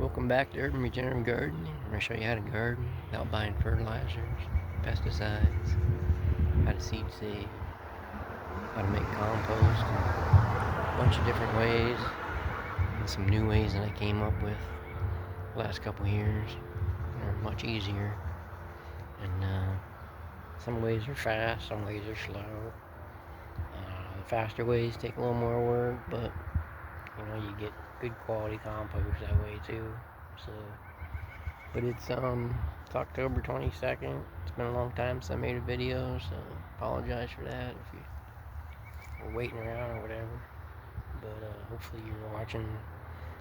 Welcome back to Urban Regenerative Gardening. I'm going to show you how to garden without buying fertilizers, pesticides, how to seed save, how to make compost, and a bunch of different ways, and some new ways that I came up with the last couple years. They're much easier, and some ways are fast, some ways are slow. The faster ways take a little more work, but you get good quality compost that way too. So, but it's October 22nd. It's been a long time since I made a video, so apologize for that if you were waiting around or whatever. But hopefully you're watching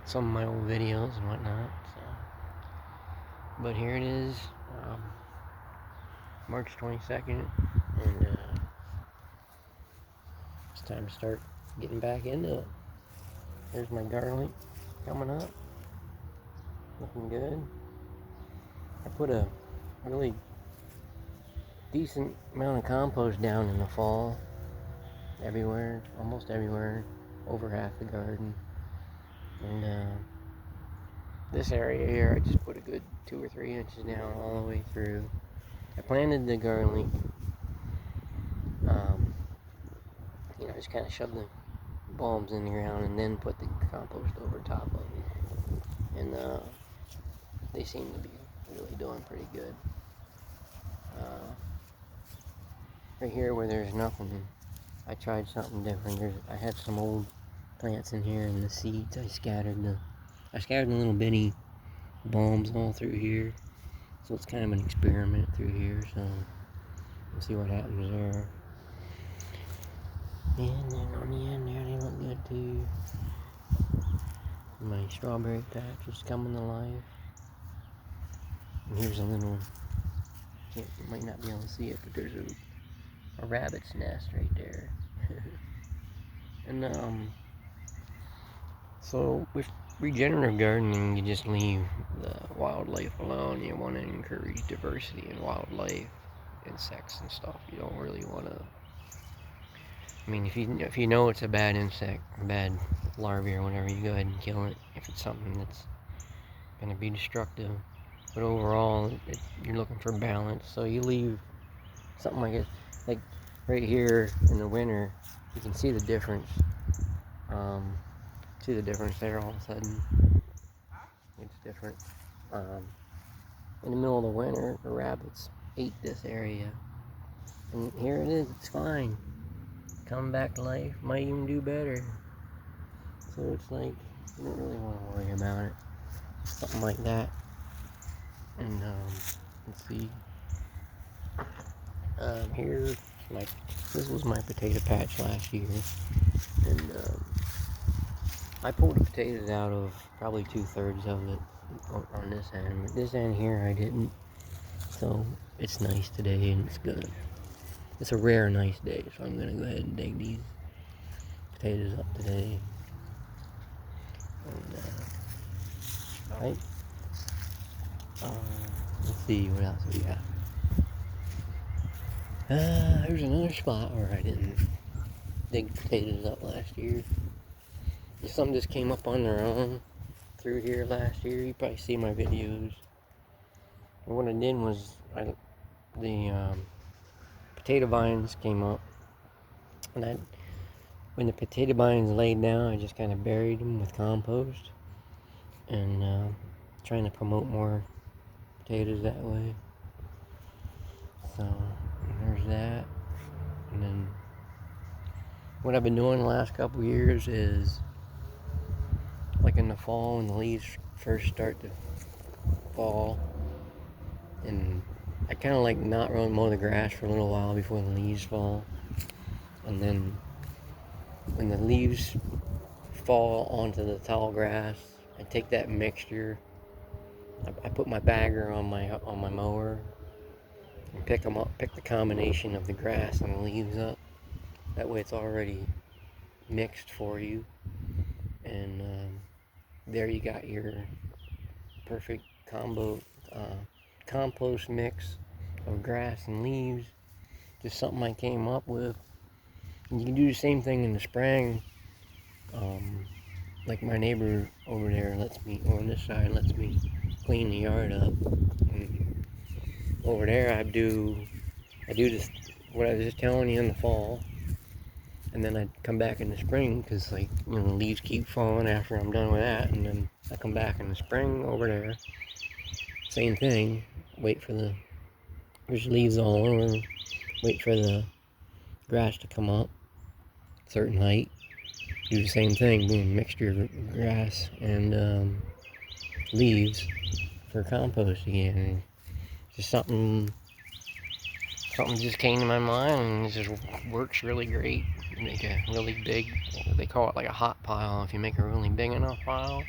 some of my old videos and whatnot. So, but here it is, March 22nd, and it's time to start getting back into it. There's my garlic coming up, looking good. I put a really decent amount of compost down in the fall, everywhere, almost everywhere, over half the garden. And this area here, I just put a good 2 or 3 inches down all the way through. I planted the garlic, just kind of shoved the bulbs in the ground and then put the compost over top of it. And they seem to be really doing pretty good. Right here where there's nothing, I tried something different. I had some old plants in here and the seeds. I scattered the little bitty bulbs all through here. So it's kind of an experiment through here. So we'll see what happens there. And then on the end there, they look good too. My strawberry patch is coming to life. And here's a little, you might not be able to see it, but there's a rabbit's nest right there. And so with regenerative gardening, you just leave the wildlife alone. You want to encourage diversity in wildlife, insects and stuff. You don't really want to, if you know it's a bad insect, a bad larvae or whatever, you go ahead and kill it if it's something that's going to be destructive. But overall, you're looking for balance, so you leave something like it, like right here in the winter, you can see the difference. See the difference there all of a sudden. It's different. In the middle of the winter, the rabbits ate this area, and here it is. It's fine. Come back to life. Might even do better. So it's like you don't really want to worry about it. Something like that. And let's see. This was my potato patch last year, and I pulled the potatoes out of probably 2/3 of it on this end. But this end here I didn't. So it's nice today and it's good. It's a rare nice day, so I'm gonna go ahead and dig these potatoes up today. And let's see what else we got. There's another spot where I didn't dig potatoes up last year. Some just came up on their own through here last year. You probably see my videos. And what I did was the potato vines came up, and when the potato vines laid down, I just kind of buried them with compost, and trying to promote more potatoes that way. So there's that. And then what I've been doing the last couple years is, like in the fall when the leaves first start to fall, and I kind of like not really mow the grass for a little while before the leaves fall, and then when the leaves fall onto the tall grass, I take that mixture. I put my bagger on my mower and pick them up, pick the combination of the grass and the leaves up. That way it's already mixed for you, and there you got your perfect compost mix of grass and leaves. Just something I came up with. And you can do the same thing in the spring. like my neighbor over there lets me, on this side, lets me clean the yard up. And over there I do this, what I was just telling you, in the fall. And then I'd come back in the spring, because, like, you know, the leaves keep falling after I'm done with that. And then I come back in the spring over there. Same thing. Wait for there's leaves all over. Wait for the grass to come up. Certain height. Do the same thing. Boom, mixture of grass and leaves for compost again. And just something just came to my mind, and it just works really great. You make a really big, they call it like a hot pile. If you make a really big enough pile,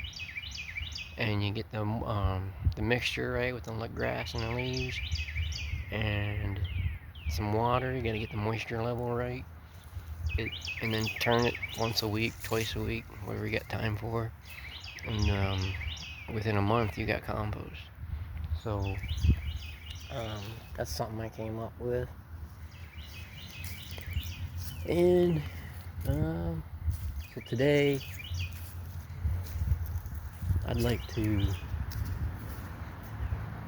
and you get the mixture right with the grass and the leaves, and some water, you gotta get the moisture level right. And then turn it once a week, twice a week, whatever you got time for. And within a month, you got compost. So that's something I came up with. And so today, I'd like to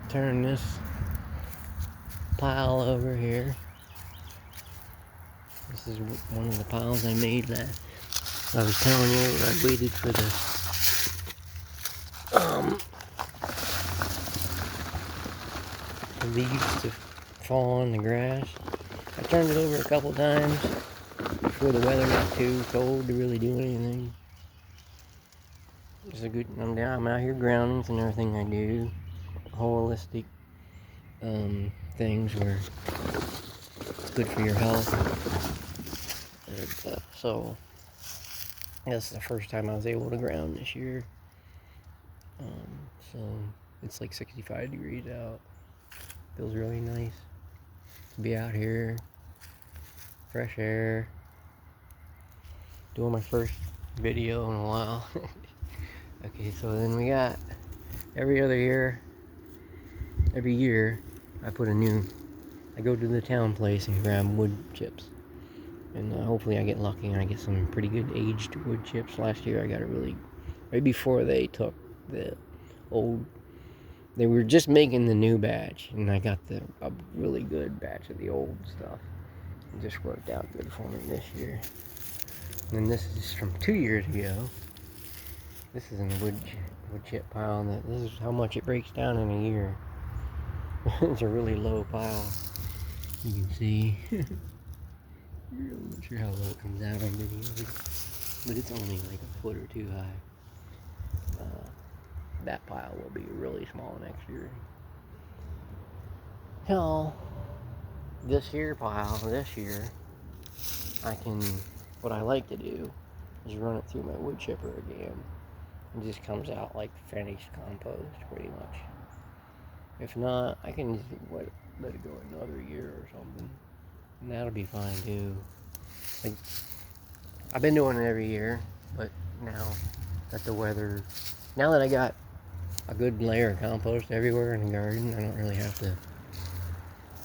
turn this pile over here. This is one of the piles I made that I was telling you I waited for the leaves to fall on the grass. I turned it over a couple times before the weather got too cold to really do anything. It's a good, I'm out here grounding and everything I do. Holistic things where it's good for your health. And, so this is the first time I was able to ground this year. So it's like 65 degrees out. Feels really nice to be out here, fresh air, doing my first video in a while. Okay, so then we got every year I go to the town place and grab wood chips. And hopefully I get lucky and I get some pretty good aged wood chips. Last year I got right before they took the old, they were just making the new batch, and I got a really good batch of the old stuff. It just worked out good for me this year. And this is from 2 years ago. This is in the wood chip pile, and this is how much it breaks down in a year. It's a really low pile. You can see. I'm not sure how low it comes out on video, but it's only like a foot or two high. That pile will be really small next year. Hell, this pile, what I like to do is run it through my wood chipper again. It just comes out like finished compost, pretty much. If not, I can just let it go another year or something, and that'll be fine too. Like, I've been doing it every year, but now that I got a good layer of compost everywhere in the garden, I don't really have to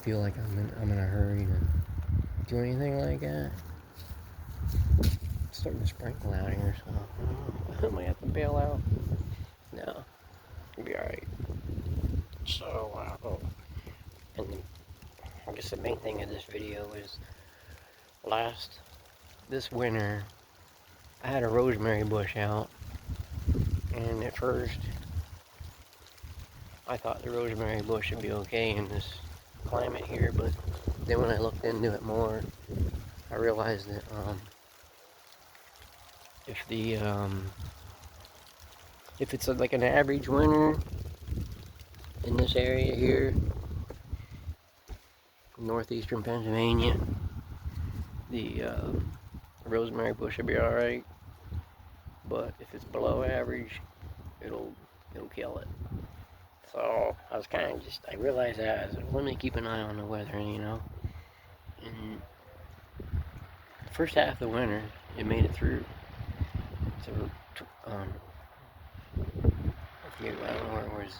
feel like I'm in a hurry to do anything like that. It's starting to sprinkle out here, so I might have to bail out. No, it'll be alright. So, and I guess the main thing of this video is this winter, I had a rosemary bush out, and at first I thought the rosemary bush would be okay in this climate here, but then when I looked into it more, I realized that if it's like an average winter in this area here, northeastern Pennsylvania, the rosemary bush will be alright, but if it's below average, it'll kill it. So I was kind of I realized that, I was like, let me keep an eye on the weather, you know. And the first half of the winter, it made it through. So, I don't know where it was,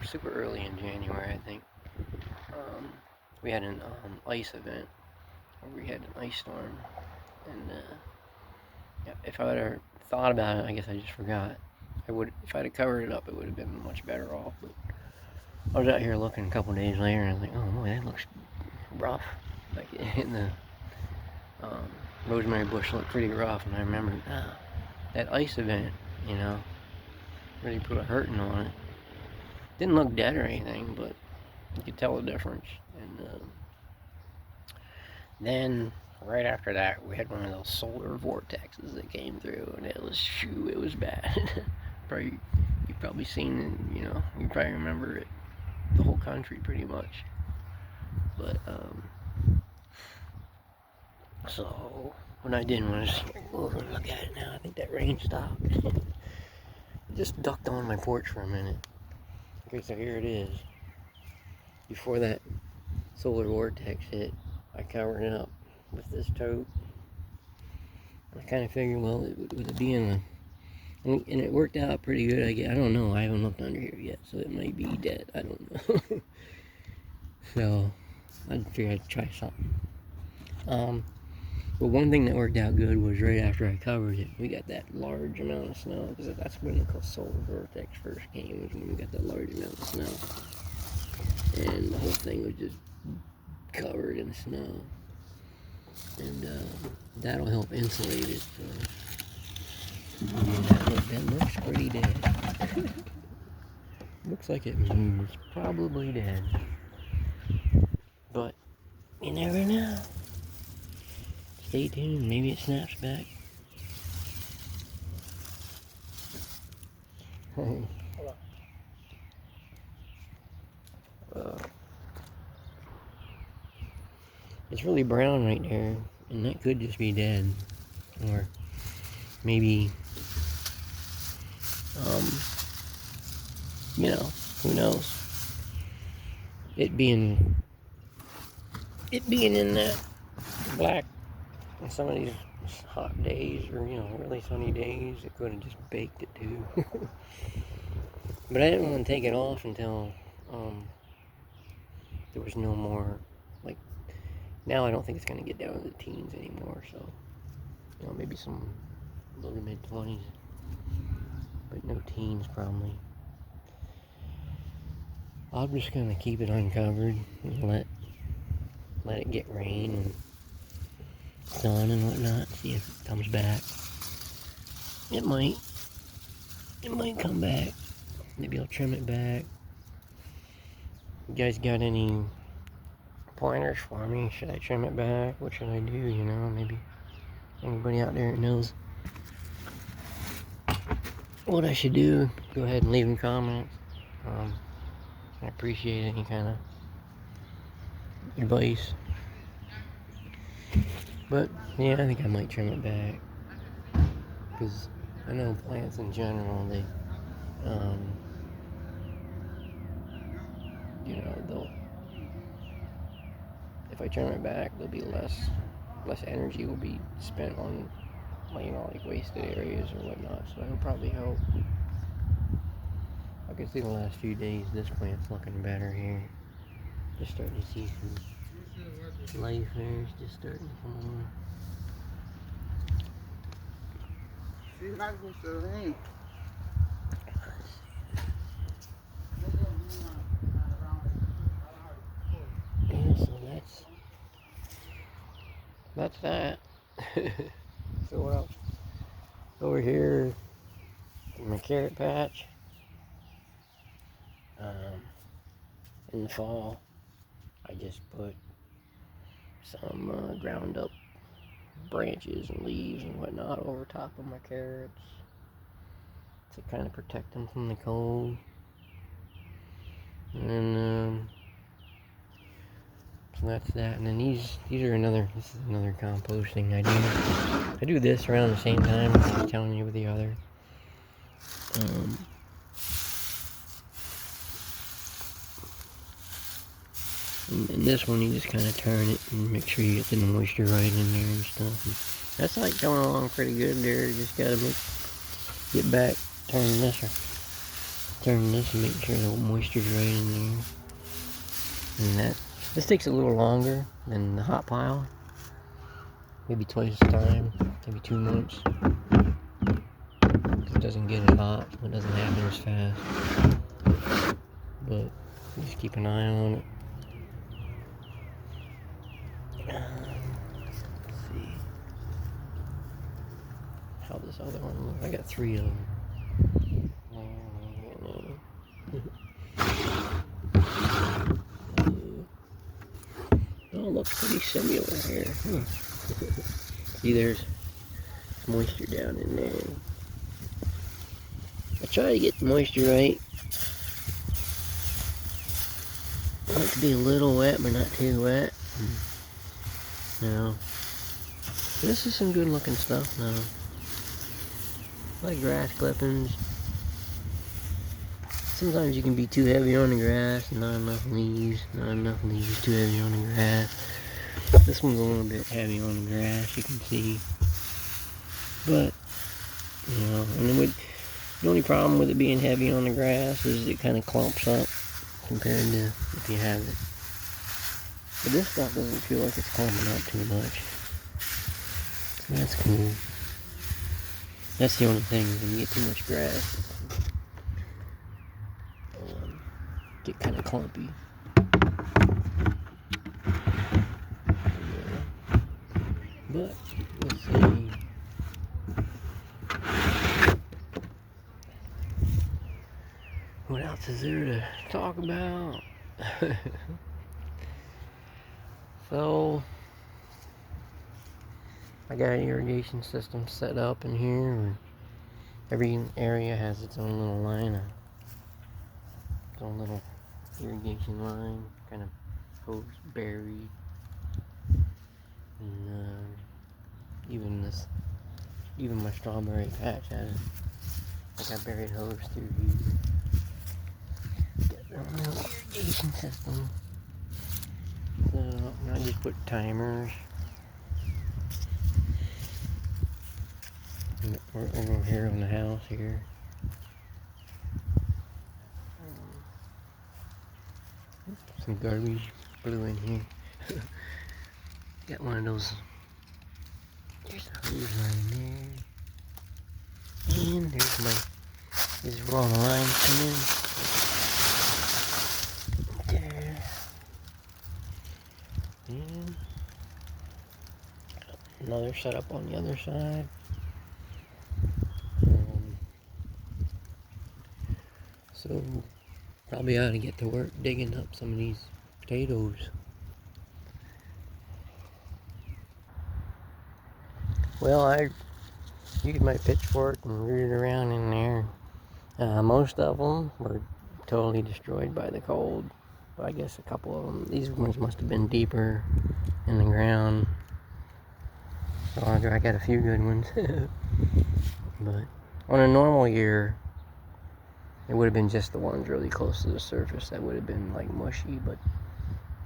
super early in January, I think. We had an ice event, where we had an ice storm, and if I would have thought about it, I guess I just forgot. If I'd have covered it up, it would have been much better off. But I was out here looking a couple days later, and I was like, oh boy, that looks rough. Like in the rosemary bush looked pretty rough, and I remembered that ice event, you know, really put a hurting on it. Didn't look dead or anything, but you could tell the difference. And then right after that, we had one of those solar vortexes that came through, and it was bad. You've probably seen it, you know, you probably remember it, the whole country pretty much. But so what I did was go over and look at it now. I think that rain stopped. Just ducked on my porch for a minute. Okay, so here it is. Before that solar vortex hit, I covered it up with this tote. I kind of figured, well, with it being and it worked out pretty good. I don't know. I haven't looked under here yet, so it might be dead. I don't know. So I figured I'd try something. But one thing that worked out good was right after I covered it, we got that large amount of snow, because that's when the solar vortex first came, was when we got that large amount of snow. And the whole thing was just covered in snow. And that'll help insulate it. So that looks pretty dead. Looks like it's probably dead. But you never know. Stay tuned, maybe it snaps back. It's really brown right there, and that could just be dead. Or maybe, you know, who knows? It being in that black on some of these hot days, or you know, really sunny days, it could have just baked it too. But I didn't want to take it off until there was no more, like, now I don't think it's going to get down to the teens anymore, so, you know, maybe some low to mid 20s, but no teens probably. I'm just going to keep it uncovered and let it get rain and sun and whatnot, see if it comes back. It might come back. Maybe I'll trim it back. You guys got any pointers for me? Should I trim it back? What should I do? You know, maybe anybody out there that knows what I should do, go ahead and leave them comments. I appreciate any kind of advice. But yeah, I think I might trim it back, because I know plants in general, they you know, if I trim it back, there'll be less energy will be spent on, you know, like wasted areas or whatnot, so that'll probably help. I can see the last few days this plant's looking better here. Just starting to see some life there. It's just starting to come on. Yeah, so that's that. So what else? Over here in my carrot patch. In the fall, I just put some ground up branches and leaves and whatnot over top of my carrots to kind of protect them from the cold. And then so that's that. And then this is another composting I do. I do this around the same time as I was telling you with the other. And this one, you just kind of turn it and make sure you get the moisture right in there and stuff. And that's like going along pretty good there. You just gotta get back, turn this and make sure the moisture's right in there. And this takes a little longer than the hot pile. maybe twice the time, maybe 2 months. It doesn't get as hot, so it doesn't happen as fast. But just keep an eye on it. Let's see how this other one looks. I got 3 of them. Oh, looks pretty similar here. See, there's moisture down in there. I try to get the moisture right. I want it to be a little wet, but not too wet. Now, this is some good looking stuff now. Like grass clippings. Sometimes you can be too heavy on the grass, not enough leaves, too heavy on the grass. This one's a little bit heavy on the grass, you can see. But, you know, and the only problem with it being heavy on the grass is it kind of clumps up compared to if you have it. But this stuff doesn't feel like it's clumping up too much. So that's cool. That's the only thing, when you get too much grass, get kind of clumpy. But let's see. What else is there to talk about? So I got an irrigation system set up in here. Every area has its own little line, its own little irrigation line, kind of hose buried. And even my strawberry patch has like a buried hose through here. Got their own little irrigation system. So I just put timers. We're over here on the house here. Some garbage blew in here. Got one of those. There's a hose line there. And there's this is where all the lines come in. There. And another setup on the other side. So probably ought to get to work digging up some of these potatoes. Well, I used my pitchfork and rooted around in there. Most of them were totally destroyed by the cold. But I guess a couple of them, these ones must have been deeper in the ground. So I got a few good ones. But on a normal year, it would have been just the ones really close to the surface that would have been like mushy, but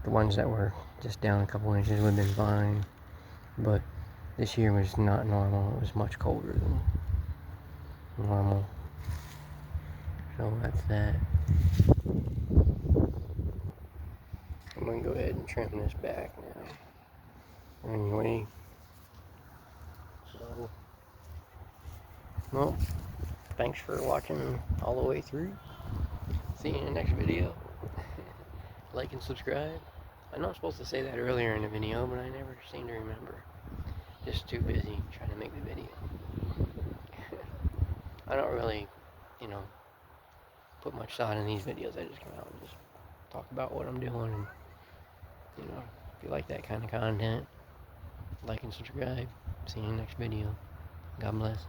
the ones that were just down a couple inches would have been fine. But this year was not normal. It was much colder than normal. So that's that. I'm going to go ahead and trim this back now. Anyway. So, well, thanks for watching all the way through. See you in the next video. Like and subscribe. I know I'm supposed to say that earlier in the video, but I never seem to remember. Just too busy trying to make the video. I don't really, put much thought in these videos. I just come out and just talk about what I'm doing. And, if you like that kind of content, like and subscribe. See you in the next video. God bless.